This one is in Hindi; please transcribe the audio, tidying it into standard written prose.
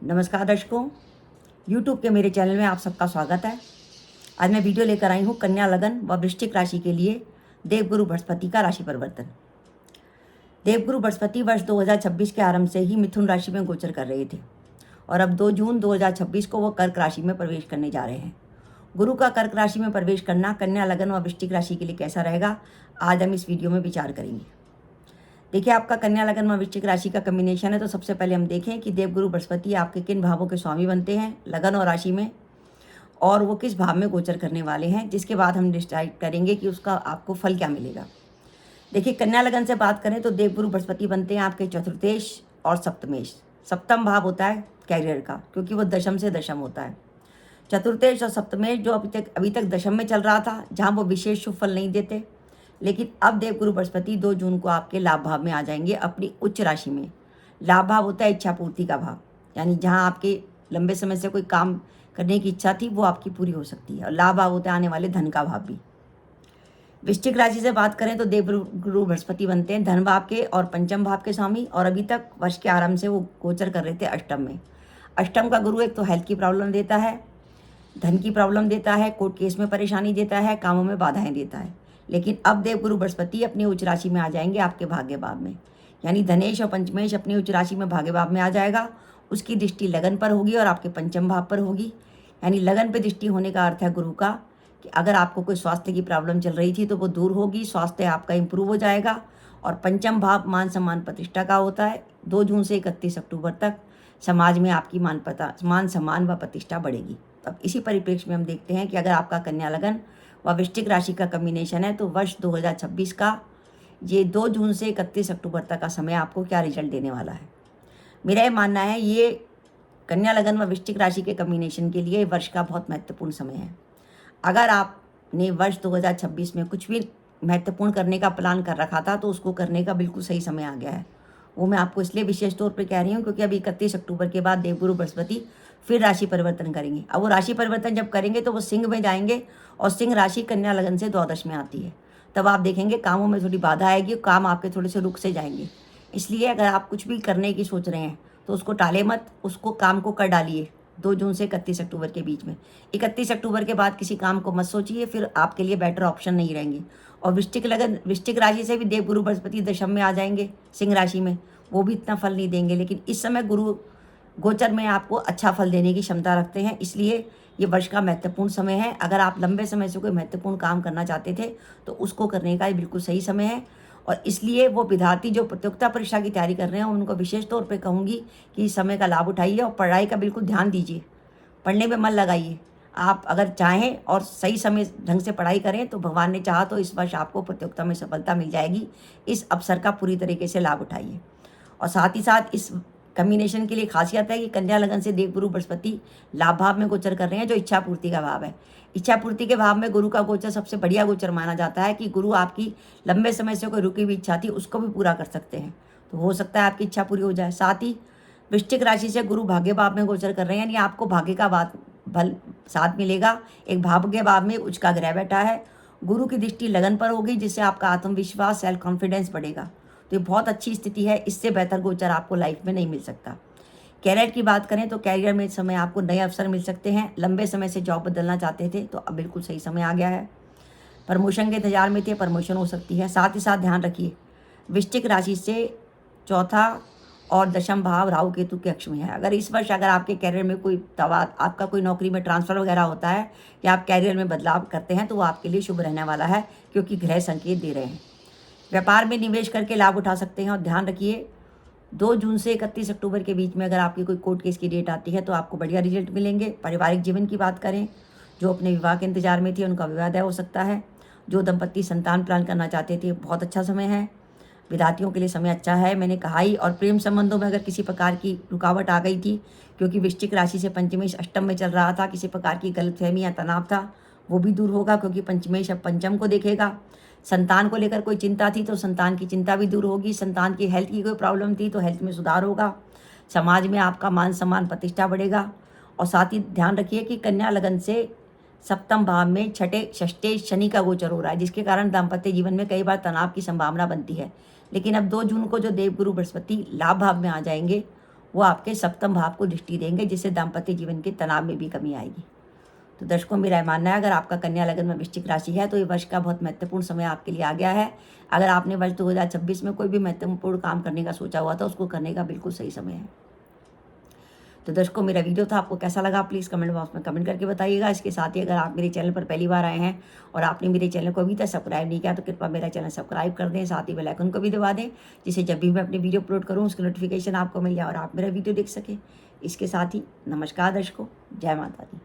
नमस्कार दर्शकों, YouTube के मेरे चैनल में आप सबका स्वागत है। आज मैं वीडियो लेकर आई हूँ कन्या लगन व वृश्चिक राशि के लिए देवगुरु बृहस्पति का राशि परिवर्तन। देवगुरु बृहस्पति वर्ष 2026 के आरंभ से ही मिथुन राशि में गोचर कर रहे थे और अब 2 जून 2026 को वो कर्क राशि में प्रवेश करने जा रहे हैं। गुरु का कर्क राशि में प्रवेश करना कन्या लगन व वृश्चिक राशि के लिए कैसा रहेगा, आज हम इस वीडियो में विचार करेंगे। देखिए, आपका कन्या लगन व वृश्चिक राशि का कॉम्बिनेशन है, तो सबसे पहले हम देखें कि देवगुरु बृहस्पति आपके किन भावों के स्वामी बनते हैं लगन और राशि में, और वो किस भाव में गोचर करने वाले हैं, जिसके बाद हम डिसाइड करेंगे कि उसका आपको फल क्या मिलेगा। देखिए, कन्या लगन से बात करें तो देवगुरु बृहस्पति बनते हैं आपके चतुर्थेश और सप्तमेश। सप्तम भाव होता है कैरियर का, क्योंकि वो दशम से दशम होता है। चतुर्थेश और सप्तमेश जो अभी तक दशम में चल रहा था, जहाँ वो विशेष शुभ फल नहीं देते, लेकिन अब देवगुरु बृहस्पति 2 जून को आपके लाभ भाव में आ जाएंगे, अपनी उच्च राशि में। लाभ भाव होता है इच्छा पूर्ति का भाव, यानी जहाँ आपके लंबे समय से कोई काम करने की इच्छा थी वो आपकी पूरी हो सकती है। और लाभ भाव होता है आने वाले धन का भाव भी। वृश्चिक राशि से बात करें तो देवगुरु बृहस्पति बनते हैं धन भाव के और पंचम भाव के स्वामी, और अभी तक वर्ष के आरंभ से वो गोचर कर रहे थे अष्टम में। अष्टम का गुरु एक तो हेल्थ की प्रॉब्लम देता है, धन की प्रॉब्लम देता है, कोर्ट केस में परेशानी देता है, कामों में बाधाएं देता है। लेकिन अब देवगुरु बृहस्पति अपनी उच्च राशि में आ जाएंगे आपके भाग्य भाव में, यानी धनेश और पंचमेश अपनी उच्च राशि में भाग्य भाव में आ जाएगा। उसकी दृष्टि लगन पर होगी और आपके पंचम भाव पर होगी। यानी लगन पर दृष्टि होने का अर्थ है गुरु का कि अगर आपको कोई स्वास्थ्य की प्रॉब्लम चल रही थी तो वो दूर होगी, स्वास्थ्य आपका इंप्रूव हो जाएगा। और पंचम भाव मान सम्मान प्रतिष्ठा का होता है। 2 जून से 31 अक्टूबर तक समाज में आपकी मान सम्मान व प्रतिष्ठा बढ़ेगी। अब इसी परिप्रेक्ष्य में हम देखते हैं कि अगर आपका कन्या लगन व वृश्चिक राशि का कॉम्बिनेशन है तो वर्ष 2026 का ये 2 जून से 31 अक्टूबर तक का समय आपको क्या रिजल्ट देने वाला है। मेरा ये मानना है ये कन्या लगन व वृश्चिक राशि के कॉम्बिनेशन के लिए वर्ष का बहुत महत्वपूर्ण समय है। अगर आपने वर्ष 2026 में कुछ भी महत्वपूर्ण करने का प्लान कर रखा था तो उसको करने का बिल्कुल सही समय आ गया है। वो मैं आपको इसलिए विशेष तौर पर कह रही हूँ क्योंकि अभी 31 अक्टूबर के बाद देवगुरु बृहस्पति फिर राशि परिवर्तन करेंगे। अब वो राशि परिवर्तन जब करेंगे तो वो सिंह में जाएंगे, और सिंह राशि कन्या लगन से द्वादश में आती है। तब आप देखेंगे कामों में थोड़ी बाधा आएगी, काम आपके थोड़े से रुक से जाएंगे। इसलिए अगर आप कुछ भी करने की सोच रहे हैं तो उसको टाले मत, उसको काम को कर डालिए 2 जून से 31 अक्टूबर के बीच में। 31 अक्टूबर के बाद किसी काम को मत सोचिए, फिर आपके लिए बेटर ऑप्शन नहीं रहेंगे। और वृश्चिक राशि से भी देवगुरु बृहस्पति दशम में आ जाएंगे सिंह राशि में, वो भी इतना फल नहीं देंगे। लेकिन इस समय गुरु गोचर में आपको अच्छा फल देने की क्षमता रखते हैं, इसलिए ये वर्ष का महत्वपूर्ण समय है। अगर आप लंबे समय से कोई महत्वपूर्ण काम करना चाहते थे तो उसको करने का ये बिल्कुल सही समय है। और इसलिए वो विद्यार्थी जो प्रतियोगिता परीक्षा की तैयारी कर रहे हैं उनको विशेष तौर पे कहूँगी कि इस समय का लाभ उठाइए और पढ़ाई का बिल्कुल ध्यान दीजिए, पढ़ने में मन लगाइए। आप अगर चाहें और सही समय ढंग से पढ़ाई करें तो भगवान ने चाहा तो इस वर्ष आपको प्रतियोगिता में सफलता मिल जाएगी। इस अवसर का पूरी तरीके से लाभ उठाइए। और साथ ही साथ इस कॉम्बिनेशन की लिए खासियत है कि कन्या लगन से देवगुरु बृहस्पति लाभ भाव में गोचर कर रहे हैं, जो इच्छा पूर्ति का भाव है। इच्छा पूर्ति के भाव में गुरु का गोचर सबसे बढ़िया गोचर माना जाता है कि गुरु आपकी लंबे समय से कोई रुकी हुई इच्छा थी उसको भी पूरा कर सकते हैं, तो हो सकता है आपकी इच्छा पूरी हो जाए। साथ ही वृश्चिक राशि से गुरु भाग्य भाव में गोचर कर रहे हैं, यानी आपको भाग्य का बल साथ मिलेगा। एक भाग्य भाव में उच्च का ग्रह बैठा है, गुरु की दृष्टि लगन पर होगी, जिससे आपका आत्मविश्वास सेल्फ कॉन्फिडेंस बढ़ेगा। तो ये बहुत अच्छी स्थिति है, इससे बेहतर गोचर आपको लाइफ में नहीं मिल सकता। कैरियर की बात करें तो कैरियर में इस समय आपको नए अवसर मिल सकते हैं। लंबे समय से जॉब बदलना चाहते थे तो अब बिल्कुल सही समय आ गया है। प्रमोशन के इंतजार में थे, प्रमोशन हो सकती है। साथ ही साथ ध्यान रखिए वृश्चिक राशि से चौथा और दशम भाव राहु केतु के अक्ष में है। अगर इस वर्ष अगर आपके कैरियर में कोई आपका कोई नौकरी में ट्रांसफर वगैरह होता है या आप कैरियर में बदलाव करते हैं तो वो आपके लिए शुभ रहने वाला है, क्योंकि ग्रह संकेत दे रहे हैं। व्यापार में निवेश करके लाभ उठा सकते हैं। और ध्यान रखिए 2 जून से 31 अक्टूबर के बीच में अगर आपकी कोई कोर्ट केस की डेट आती है तो आपको बढ़िया रिजल्ट मिलेंगे। पारिवारिक जीवन की बात करें, जो अपने विवाह के इंतजार में थे उनका विवाह तय हो सकता है। जो दंपत्ति संतान प्लान करना चाहते थे बहुत अच्छा समय है। विद्यार्थियों के लिए समय अच्छा है, मैंने कहा ही। और प्रेम संबंधों में अगर किसी प्रकार की रुकावट आ गई थी, क्योंकि वृश्चिक राशि से पंचमेश अष्टम में चल रहा था, किसी प्रकार की गलतफहमी या तनाव था, वो भी दूर होगा, क्योंकि पंचमेश अब पंचम को देखेगा। संतान को लेकर कोई चिंता थी तो संतान की चिंता भी दूर होगी। संतान की हेल्थ की कोई प्रॉब्लम थी तो हेल्थ में सुधार होगा। समाज में आपका मान सम्मान प्रतिष्ठा बढ़ेगा। और साथ ही ध्यान रखिए कि कन्या लगन से सप्तम भाव में षष्ठे शनि का गोचर हो रहा है, जिसके कारण दाम्पत्य जीवन में कई बार तनाव की संभावना बनती है। लेकिन अब 2 जून को जो देवगुरु बृहस्पति लाभ भाव में आ जाएंगे वो आपके सप्तम भाव को दृष्टि देंगे, जिससे दाम्पत्य जीवन के तनाव में भी कमी आएगी। तो दर्शकों, मेरा मानना है अगर आपका कन्या लगन में वृश्चिक राशि है तो ये वर्ष का बहुत महत्वपूर्ण समय आपके लिए आ गया है। अगर आपने वर्ष 2026 में कोई भी महत्वपूर्ण काम करने का सोचा हुआ था, उसको करने का बिल्कुल सही समय है। तो दर्शकों, मेरा वीडियो था, आपको कैसा लगा प्लीज़ कमेंट बॉक्स में कमेंट करके बताइएगा। इसके साथ ही अगर आप मेरे चैनल पर पहली बार आए हैं और आपने मेरे चैनल को अभी तक सब्सक्राइब नहीं किया तो कृपया मेरा चैनल सब्सक्राइब कर दें, साथ ही बेल आइकन को भी दबा दें, जिससे जब भी मैं अपनी वीडियो अपलोड करूँ उसकी नोटिफिकेशन आपको मिल जाए और आप मेरा वीडियो देख सकें। इसके साथ ही नमस्कार दर्शकों, जय माता दी।